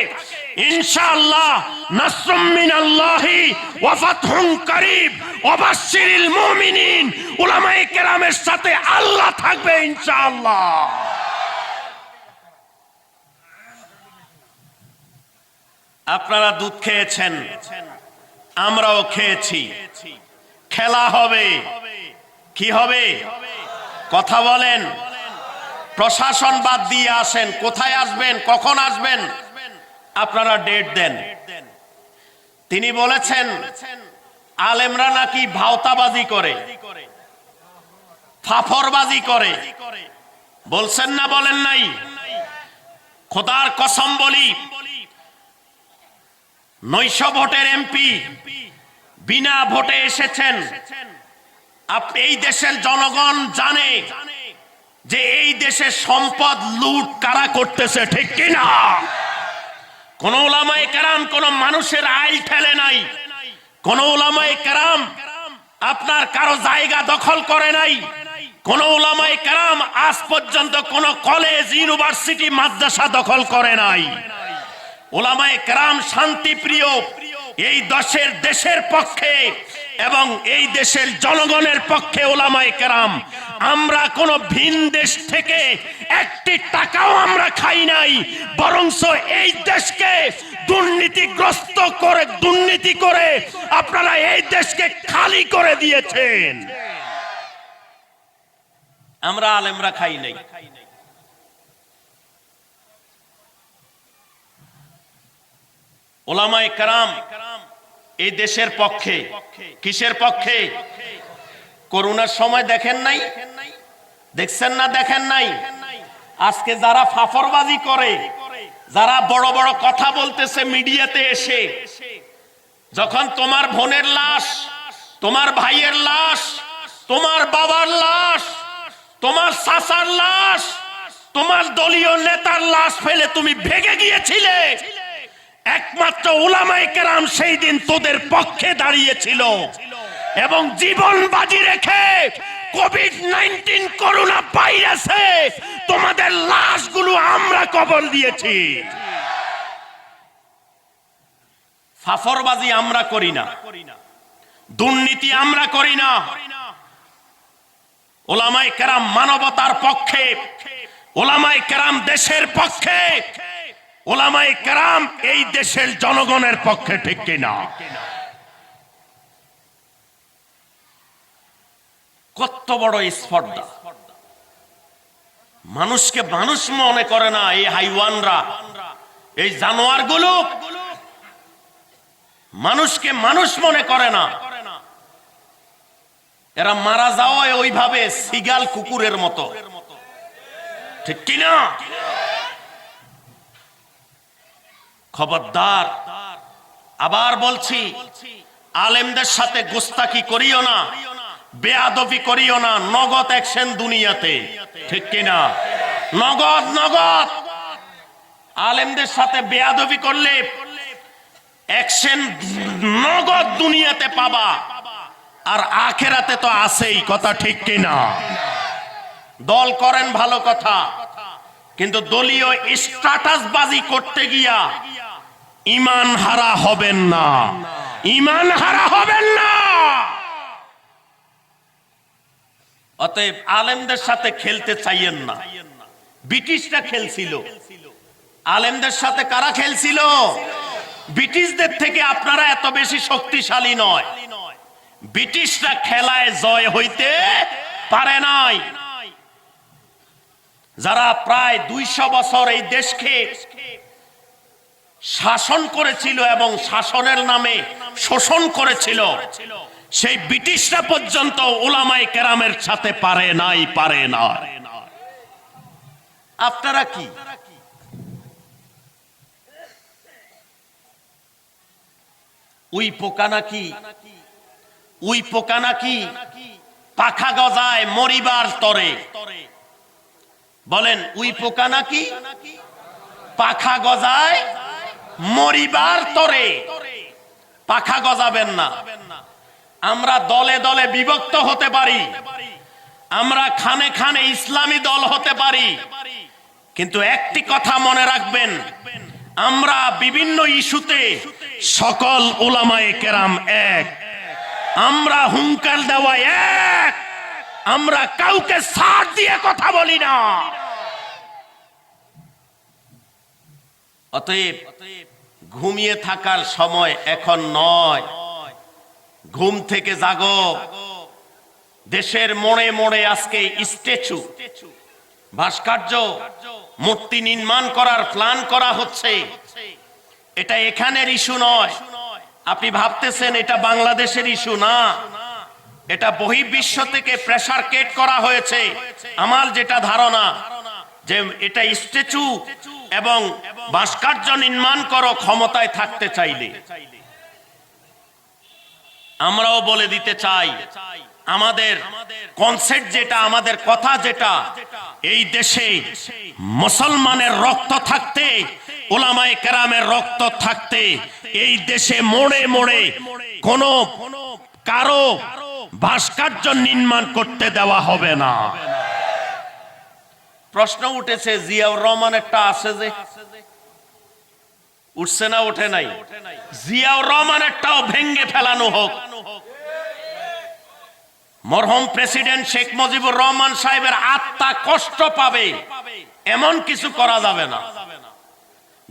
ইনশাআল্লাহ নাসরুম মিনাল্লাহি ওয়া ফাতহুন কারীব ওয়া বাশশিরিল মুমিনিন। উলামায়ে কেরামের সাথে আল্লাহ থাকবে ইনশাআল্লাহ। আপনারা দুধ খেয়েছেন, আমরাও খেয়েছি। খেলা হবে, কি হবে? কথা বলেন। প্রশাসন বাদ দিয়ে আসেন। কোথায় আসবেন, কখন আসবেন, আপনারা ডেট দেন। তিনি বলেছেন আলেমরা নাকি ভাওতাবাজি করে, ফাফরবাজি করে। বলছেন না বলেন নাই? খোদার কসম বলি, 900 ভোটের এমপি বিনা ভোটে এসেছেন। আপনি এই দেশের জনগণ জানে যে এই দেশের সম্পদ লুট কারা করতেছে, ঠিক কিনা? কোন উলামায়ে কেরাম কোন মানুষের আইল ঠেলে নাই, কোন উলামায়ে কেরাম আপনার কারো জায়গা দখল করে নাই, কোন উলামায়ে কেরাম আজ পর্যন্ত কোন কলেজ ইউনিভার্সিটি মাদ্রাসা দখল করে নাই। উলামায়ে কেরাম শান্তিপ্রিয়, এই দেশের পক্ষে এবং এই দেশের জনগণের পক্ষে উলামায়ে কেরাম। আমরা কোন ভিন দেশ থেকে একটি টাকাও আমরা খাই নাই, বরঞ্চ এই দেশকে দুর্নীতি করে আপনারা এই দেশকে খালি করে দিয়েছেন। আমরা আলেমরা খাই নাই। উলামায়ে কেরাম এই দেশের পক্ষে। কিসের পক্ষে? করোনার সময় দেখেন নাই, দেখছেন না? দেখেন নাই? আজকে যারা ফাফরবাজি করে, যারা বড় বড় কথা বলতেছে মিডিয়াতে এসে, যখন তোমার বোনের লাশ, তোমার ভাইয়ের লাশ, তোমার বাবার লাশ, তোমার চাচার লাশ, তোমার দলীয় নেতার লাশ ফেলে তুমি ভেগে গিয়েছিলে, একমাত্র উলামায়ে কেরাম সেই দিন তোদের পক্ষে দাঁড়িয়েছিল এবং জীবন বাজি রেখে কোভিড-19 করোনা ভাইরাসে তোমাদের লাশগুলো আমরা কবর দিয়েছি। ফাফরবাজি আমরা করি না, দুর্নীতি আমরা করি না। উলামায়ে কেরাম মানবতার পক্ষে, উলামায়ে কেরাম দেশের পক্ষে, উলামায়ে কেরাম এই দেশের জনগণের পক্ষে, ঠিক কিনা? কত বড় স্পর্ধা! মানুষকে মানুষ মনে করে না এই হাইওয়ানরা, এই জানোয়ারগুলো মানুষকে মানুষ মনে করে না। এরা মারা যাওয়ায় ওইভাবে সিগাল কুকুরের মতো, ঠিক কিনা? খবরদার, আবার বলছি, আলেমদের সাথে গোস্তাকি করিও না, বেয়াদবি করিও না। নগদ অ্যাকশন দুনিয়াতে, ঠিক কিনা? নগদ আলেমদের সাথে বেয়াদবি করলে অ্যাকশন নগদ দুনিয়াতে পাবা, আর আখেরাতে তো আছেই, কথা ঠিক কিনা? দল করেন ভালো কথা, কিন্তু দলীয় স্ট্যাটাস বাজি করতে গিয়া ঈমান হারা হবেন না, ঈমান হারা হবেন না। অতএব আলেমদের সাথে খেলতে চাইয়েন না। ব্রিটিশরা খেলছিল, আলেমদের সাথে কারা খেলছিল? ব্রিটিশদের থেকে আপনারা এত বেশি শক্তিশালী নয়। ব্রিটিশরা খেলায় জয় হইতে পারে নাই। যারা প্রায় 200 বছর এই দেশকে শাসন করেছিল এবং শাসনের নামে শোষণ করেছিল, সেই ব্রিটিশরা পর্যন্ত উলামায়ে কেরামের সাথে পারে নাই। আপনারা কি? উই পোকা নাকি পাখা গজায় মরিবার তরে? বলেন, উই পোকা নাকি পাখা গজায় মরিবার তরে? পাখা গজাবেন না। আমরা দলে দলে বিভক্ত হতে পারি, আমরা খানে খানে ইসলামী দল হতে পারি, কিন্তু একটি কথা মনে রাখবেন, আমরা বিভিন্ন ইস্যুতে সকল উলামায়ে কেরাম এক। আমরা হুঙ্কার দেওয়া এক, আমরা কাউকে ছাড় দিয়ে কথা বলি না। অতএব ঘুমিয়ে থাকার সময় এখন নয়, ঘুম থেকে জাগো। দেশের মোড়ে মোড়ে আজকে স্ট্যাচু, ভাস্কর্য, মূর্তি নির্মাণ করার প্ল্যান করা হচ্ছে। এটা এখানের ইস্যু নয়। আপনি ভাবতেছেন এটা বাংলাদেশের ইস্যু না, এটা বহির্বিশ্ব থেকে প্রেসার কেট করা হয়েছে। আমার যেটা ধারণা যে এটা স্ট্যাচু এবং ভাস্কর্য নির্মাণ করো ক্ষমতায় থাকতে চাইলে। আমরাও বলে দিতে চাই, আমাদের কনসেপ্ট যেটা, আমাদের কথা যেটা, এই দেশে মুসলমানের রক্ত থাকতে, উলামায়ে কেরামের রক্ত থাকতে এই দেশে মোড়ে মোড়ে কোনো কারো ভাস্কর্য নির্মাণ করতে দেওয়া হবে না। প্রশ্ন উঠেছে জিয়াউর রহমানেরটা আছে যে, উঠছে না ওঠে নাই? জিয়াউর রহমানেরটাও ভেঙ্গে ফেলানো হোক। মরহুম প্রেসিডেন্ট শেখ মুজিবুর রহমান সাহেবের আত্মা কষ্ট পাবে এমন কিছু করা যাবে না।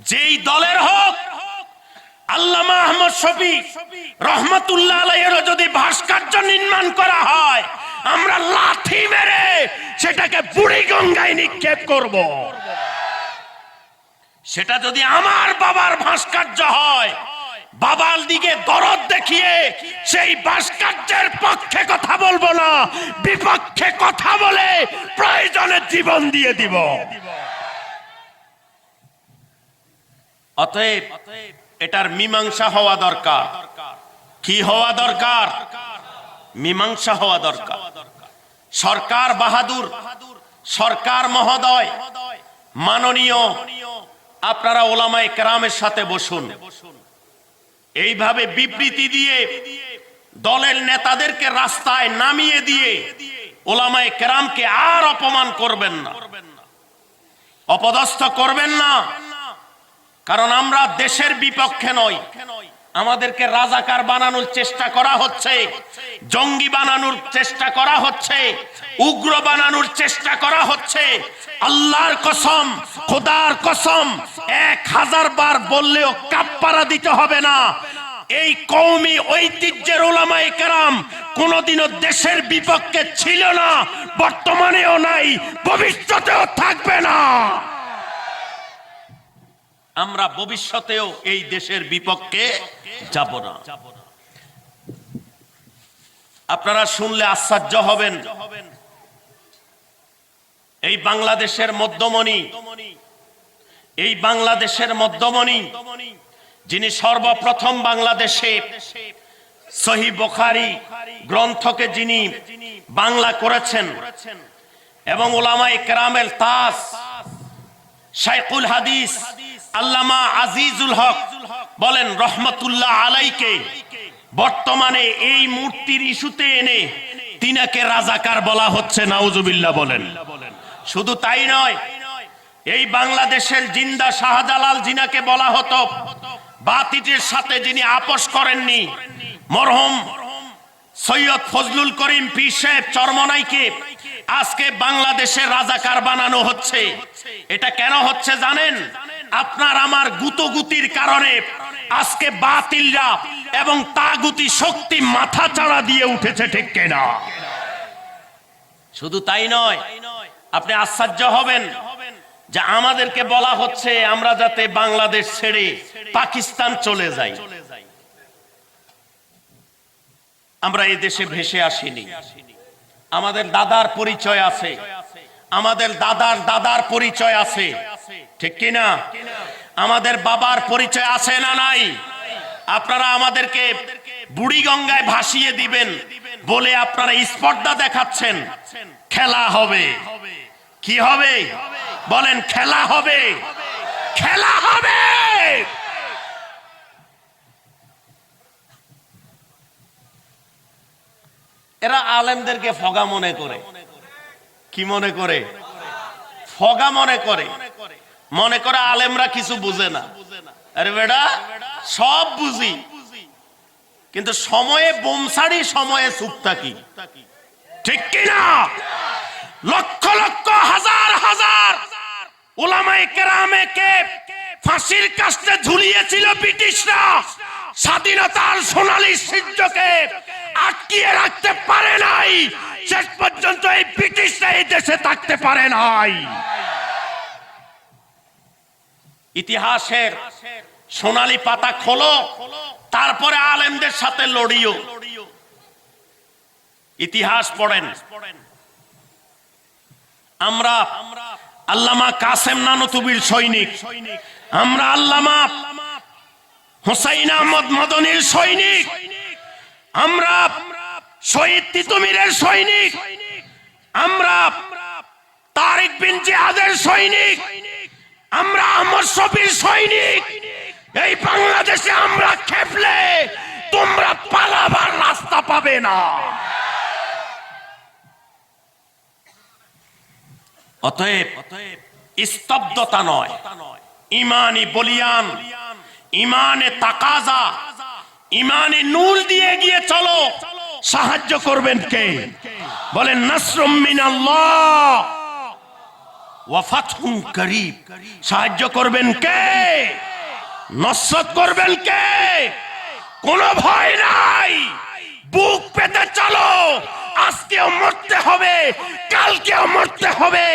যেই দলের হোক, আল্লামা আহমদ শফী রহমাতুল্লাহ আলাইহির যদি ভাস্কর্য নির্মাণ করা হয়, আমরা লাঠি মেরে সেটাকে বুড়িগঙ্গায় নিক্ষেপ করব। সেটা যদি আমার বাবার ভাস্কর্য হয়, বাবার দিকে দরদ দেখিয়ে সেই ভাস্কর্যের পক্ষে কথা বলবো না, বিপক্ষে কথা বলে প্রয়োজনে জীবন দিয়ে দিব। অতএব এটার মীমাংসা হওয়া দরকার। কি হওয়া দরকার? মীমাংসা হওয়া দরকার। সরকার বাহাদুর, সরকার মহোদয়, মাননীয়, আপনারা উলামায়ে কেরামের সাথে বসুন। এইভাবে বিবৃতি দিয়ে দলের নেতাদেরকে রাস্তায় নামিয়ে দিয়ে উলামায়ে কেরামকে আর অপমান করবেন না, অপদস্থ করবেন না। কারণ আমরা দেশের বিপক্ষে নই। আমাদেরকে রাজাকার বানানোর চেষ্টা করা হচ্ছে, জঙ্গি বানানোর চেষ্টা করা হচ্ছে, উগ্র বানানোর চেষ্টা করা হচ্ছে। আল্লাহর কসম, খোদার কসম, 1000 বার বললেও কাফারা দিতে হবে না। এই কওমি ঐতিহ্যের উলামায়ে কেরাম কোনোদিনও দেশের বিপক্ষে ছিল না, বর্তমানেও নাই, ভবিষ্যতেও থাকবে না। আমরা ভবিষ্যতেও এই দেশের বিপক্ষে যাব না। আপনারা শুনলে আশ্চর্য হবেন, এই বাংলাদেশের মধ্যমণি, এই বাংলাদেশের মধ্যমণি যিনি সর্বপ্রথম বাংলাদেশে সহিহ বুখারী গ্রন্থকে যিনি বাংলা করেছেন এবং উলামায়ে কেরামের তাজ শাইখুল হাদিস আল্লামা আজিজুল হক বলেন রহমতুল্লাহ আলাইকে বর্তমানে এই মূর্তির ইস্যুতে এনে তিনাকে রাজাকার বলা হচ্ছে, নাউজুবিল্লাহ বলেন। শুধু তাই নয়, এই বাংলাদেশের জিন্দা শাহজালাল জিনাকে বলা হতো, বাতিলের সাথে যিনি আপোষ করেননি, মরহুম সৈয়দ ফজলুল করিম পীর সাহেব চরমনাইকে আজকে বাংলাদেশের রাজাকার বানানো হচ্ছে। এটা কেন হচ্ছে জানেন? আপনার আমার গুতগুতির কারণে আজকে বাতিলরা এবং তাগুতি শক্তি মাথা চাড়া দিয়ে উঠেছে, ঠিক কিনা? শুধু তাই নয়, আপনি আশ্চর্য হবেন যে আমাদেরকে বলা হচ্ছে আমরা যাতে বাংলাদেশ ছেড়ে পাকিস্তান চলে যাই। আমরা এই দেশে ভেসে আসিনি। আমাদের দাদার পরিচয় আছে, আমাদের দাদার দাদার পরিচয় আছে, ঠিক কিনা? আমাদের বাবার পরিচয় আছে না নাই? আপনারা আমাদেরকে বুড়িগঙ্গায় ভাসিয়ে দিবেন বলে আপনারা স্পর্ধা দেখাচ্ছেন। খেলা হবে। কি হবে বলেন? খেলা হবে, খেলা হবে। এরা আলেমদেরকে ফগা মনে করে। কি মনে করে? ফগা মনে করে। মনে করে আলেমরা কিছু বুঝে না। আরে বেটা, সব বুঝি, কিন্তু সময়ে বোমসাড়ি, সময়ে চুপ থাকি, ঠিক কিনা? লক্ষ লক্ষ হাজার হাজার উলামায়ে কেরামকে ফাঁসির কাস্টে ঝুলিয়েছিল ব্রিটিশরা। স্বাধীনতার সোনালী সূর্যকে আটকিয়ে রাখতে পারে নাই। শেষ পর্যন্ত এই ব্রিটিশরা এই দেশে থাকতে পারে নাই। ইতিহাসের সোনালী পাতা খোলো, তারপরে আলেমদের সাথে লড়িও। ইতিহাস পড়েন। আমরা আল্লামা কাসেম নানতুবির সৈনিক, আমরা আল্লামা হুসাইন আহমদ মদনীর সৈনিক, আমরা শহীদ তিতুমীরের সৈনিক, আমরা তারিক বিন জিয়াদের সৈনিক, আমরা আহমদ শফির সৈনিক। এই বাংলাদেশে আমরা খেপলে তোমরা পালাবার রাস্তা পাবে না। অতএব স্তব্ধতা নয়, ইমানি বলিয়ান, ইমানে তাকাজা, ইমানে নূর দিয়ে গিয়ে চলো। সাহায্য করবেন কে? বলেন নাসরুম মিনাল্লাহ ওয়া ফাতহুন করিব। সাহায্য করবেন কে? নসরত করবেন কে? কোনো ভয় নাই, বুক পেতে চলো। আজকেও মরতে হবে, কালকেও মরতে হবে।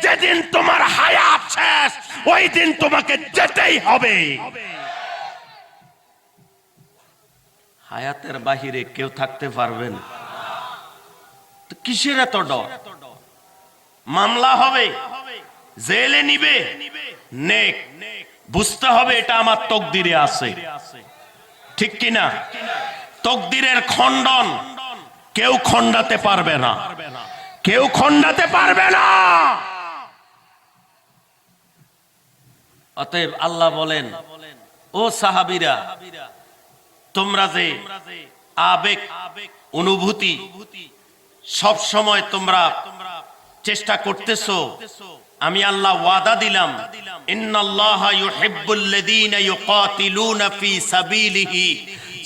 যেদিন তোমার হায়াত শেষ ওই দিন তোমাকে যেতেই হবে। হায়াতের বাহিরে কেউ থাকতে পারবে না। তো কিসের এত ডর? মামলা হবে, জেলে নিবে, নেক বুঝতে হবে এটা আমার তকদিরে আছে, ঠিক কিনা? তকদিরের খণ্ডন কেউ খণ্ডাতে পারবে না, কেউ খণ্ডাতে পারবে না। অতএব আল্লাহ বলেন, ও সাহাবীরা, তোমরা যে আবেগ অনুভূতি সব সময় তোমরা চেষ্টা করতেছো, আমি আল্লাহ ওয়াদা দিলাম, ইন্নাল্লাহা ইউহিব্বুল্লাযীনা ইউকাতিলুনা ফী সাবিলিহি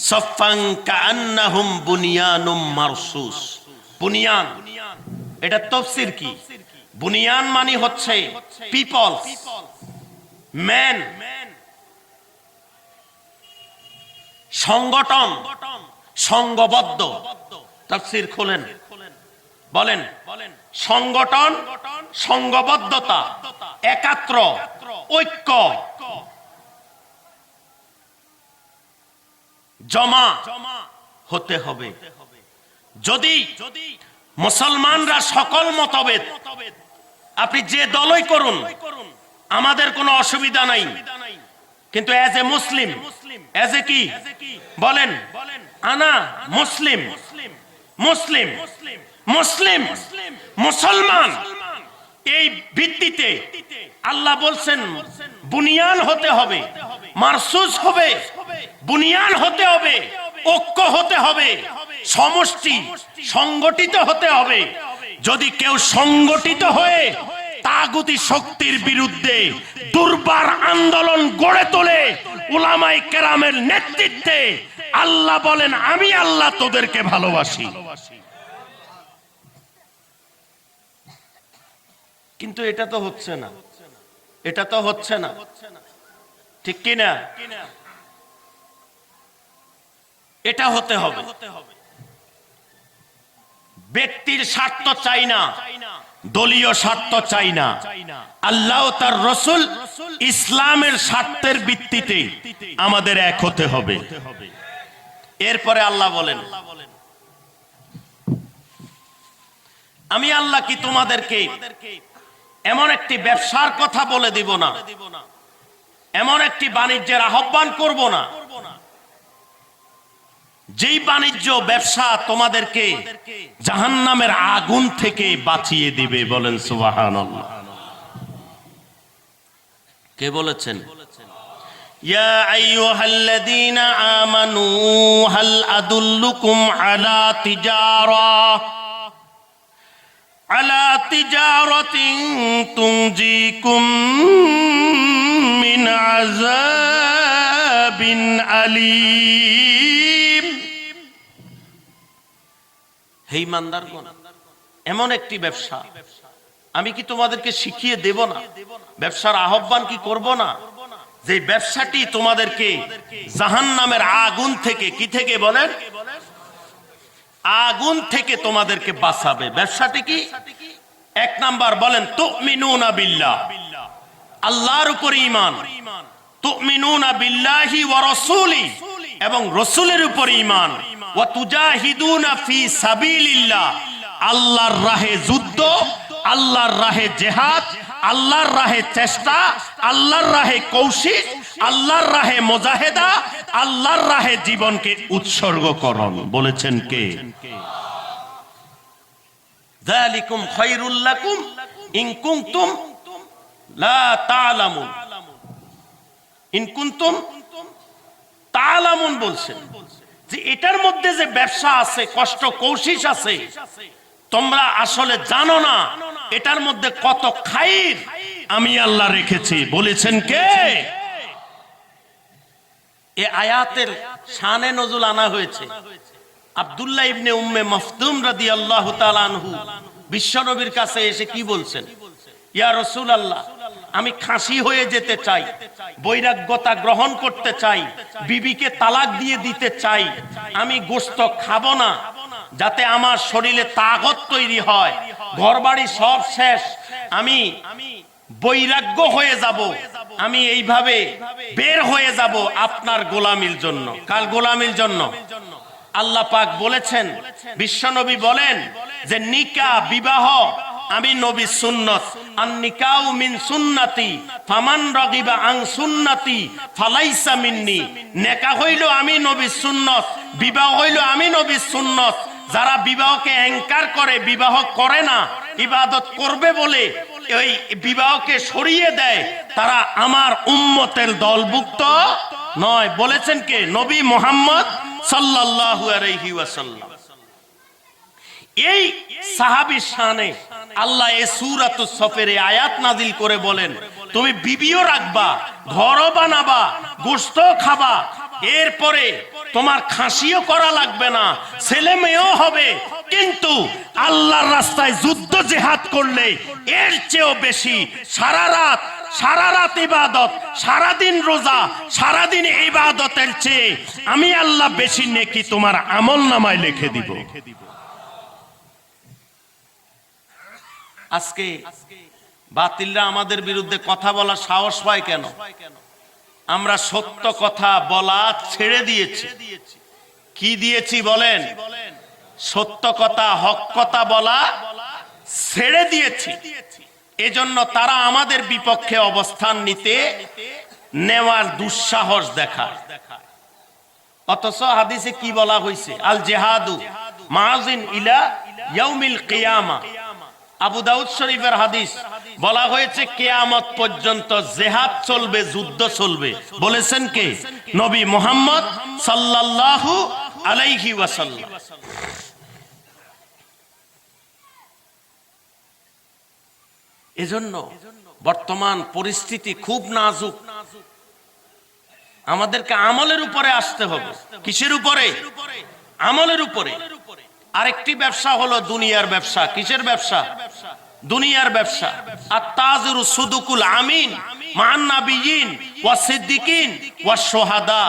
সাফফান কাআন্নাহুম বুনিয়ানুম মারসুস। বুনিয়ান, এটা তাফসীর কি? বুনিয়ান মানে হচ্ছে পিপল, ম্যান, সংগঠন, সংঘবদ্ধ। তাফসীর খোলেন, বলেন সংগঠন, সংঘবদ্ধতা, একাত্র, ঐক্য, জমা হতে হবে। যদি মুসলমানরা সকল মতভেদ, আপনি যে দলই করুন আমাদের কোনো অসুবিধা নাই, কিন্তু as a Muslim, as a কি বলেন, আনা মুসলিম, মুসলিম, মুসলিম, মুসলমান, এই ভিত্তিতে আল্লাহ বলছেন বুনিয়ান হতে হবে, মারসুস হবে, বুনিয়ান হতে হবে, ঐক্য হতে হবে, সমষ্টি সংগঠিত হতে হবে। যদি কেউ সংগঠিত হয়ে তাগুতি শক্তির বিরুদ্ধে দুর্বার আন্দোলন গড়ে তোলে উলামায়ে কেরামের নেতৃত্বে, আল্লাহ বলেন আমি আল্লাহ তোদেরকে ভালোবাসি। কিন্তু এটা তো হচ্ছে না, এটা তো হচ্ছে না, ঠিক কি না? এটা হতে হবে। ব্যক্তির স্বার্থ চাই না, দলীয় স্বার্থ চাই না, আল্লাহ তার রাসূল ইসলামের স্বার্থের ভিত্তিতে আমাদের এক হতে হবে। এরপরে আল্লাহ বলেন, আমি আল্লাহ কি তোমাদেরকে এমন একটি ব্যবসার কথা বলে দিব না, এমন একটি বাণিজ্যের আহ্বান করব না যেই বাণিজ্য ব্যবসা তোমাদেরকে জাহান্নামের আগুন থেকে বাঁচিয়ে দিবে? বলেন সুবহানাল্লাহ। কে বলেছেন? ইয়া আইয়ুহাল্লাযীনা আমানু হাল আদুল্লুকুম আলা তিজারাতিন তুনজিকুম মিন আযাবিন আলীম। হে ঈমানদারগণ, এমন একটি ব্যবসা আমি কি তোমাদেরকে শিখিয়ে দেব না? ব্যবসার আহ্বান কি করব না? যে ব্যবসাটি তোমাদেরকে জাহান্নামের আগুন থেকে, কি থেকে বলেন? আগুন থেকে তোমাদেরকে বাঁচাবে। ব্যবসাটি কি? এক নাম্বার বলেন তুমিনুনা বিল্লাহ, আল্লাহর উপর ঈমান, তুমিনুনা বিল্লাহি ওয়া রাসূলি, এবং রাসূলের উপর ঈমান, ওয়া তুজাহিদুনা ফি সাবিলিল্লাহ, আল্লাহর রাহে যুদ্ধ, আল্লাহর রাহে জিহাদ, আল্লাহর রাহে চেষ্টা, আল্লাহর রাহে কৌশিক, আল্লাহর রাহে মুজাহিদা, আল্লাহর রাহে জীবনকে উৎসর্গকরণ। বলেছেন কে? যালিকুম খায়রুল লাকুম ইন কুনতুম লা তা'লামুন। ইন কুনতুম তা'লামুন বলছেন যে এটার মধ্যে যে ব্যবসা আছে, কষ্ট কৌশিক আছে, তোমরা আসলে জানো না এটার মধ্যে কত খাইর আমি আল্লাহ রেখেছি। বলেছেন কে? এই আয়াতের শানে নজুল আনা হয়েছে। আব্দুল্লাহ ইবনে উম্মে মাকতুম রাদিয়াল্লাহু তাআলা আনহু বিশ্বনবীর কাছে এসে কি বলছেন? ইয়া রাসূলুল্লাহ, আমি খাসি হয়ে যেতে চাই, বৈরাগ্যতা গ্রহণ করতে চাই, বিবিকে তালাক দিয়ে দিতে চাই, আমি গোশত খাবো না, যাতে আমার শরীরে তাকত তৈরি হয়, ঘরবাড়ি সব শেষ, আমি বৈরাগ্য হয়ে যাব, আমি এইভাবে বের হয়ে যাব আপনার গোলামির জন্য। কাল গোলামির জন্য আল্লাহ পাক বলেছেন, বিশ্বনবী বলেন যে নিকাহ বিবাহ আমি নবীর সুন্নত, আন নিকাউ মিন সুন্নতি ফামান রাগিবা আন সুন্নতি ফালাইসা মিন্নি। নিকাহ হইল আমি নবীর সুন্নত, বিবাহ হইল আমি নবীর সুন্নত। যারা বিবাহকে অ্যাঙ্কার করে, বিবাহ করে না, ইবাদত করবে বলে এই বিবাহকে সরিয়ে দেয়, তারা আমার উম্মতের দলভুক্ত নয়। বলেছেন কে? নবী মুহাম্মদ সাল্লাল্লাহু আলাইহি ওয়াসাল্লাম। এই সাহাবীর শানে আল্লাহ এই সূরাতুস সফের আয়াত নাজিল করে বলেন, তুমি বিবিও রাখবা, ঘরও বানাবা, গোশত খাবা, এরপরে তোমার খাসিও করা লাগবে না, ছেলে মেয়েও হবে, কিন্তু আল্লাহর রাস্তায় যুদ্ধ জিহাদ করলে এর চেয়েও বেশি সারা রাত ইবাদত, সারাদিন রোজা, সারাদিন ইবাদতের চেয়ে আমি আল্লাহ বেশি নেকি তোমার আমলনামায় লিখে দিব। আজকে বাতিলরা আমাদের বিরুদ্ধে কথা বলার সাহস পায় কেন? আমরা সত্য কথা বলা ছেড়ে দিয়েছি। কি দিয়েছি বলেন? সত্য কথা, হক কথা বলা ছেড়ে দিয়েছি। এজন্য তারা আমাদের বিপক্ষে অবস্থান নেওয়ার দুঃসাহস দেখায়। অথচ হাদিসে কি বলা হয়েছে? আল জিহাদু মাযিন ইলা ইয়াউমিল কিয়ামা। আবু দাউদ শরীফের হাদিস, বলা হয়েছে কিয়ামত পর্যন্ত জিহাদ চলবে, যুদ্ধ চলবে। বলেছেন কে? নবী মুহাম্মদ সাল্লাল্লাহু আলাইহি ওয়াসাল্লাম। এজন্য বর্তমান পরিস্থিতি খুব নাজুক। আমাদেরকে আমলের উপরে আসতে হবে। কিসের উপরে? আমলের উপরে। আরেকটি ব্যবসা হলো দুনিয়ার ব্যবসা। কিসের ব্যবসা? দুনিয়ার ব্যবসা। আত-তাজিরু সুদুকুল আমিন মান নাবিয়িন ওয়া সিদ্দিকিন ওয়া শুহাদা।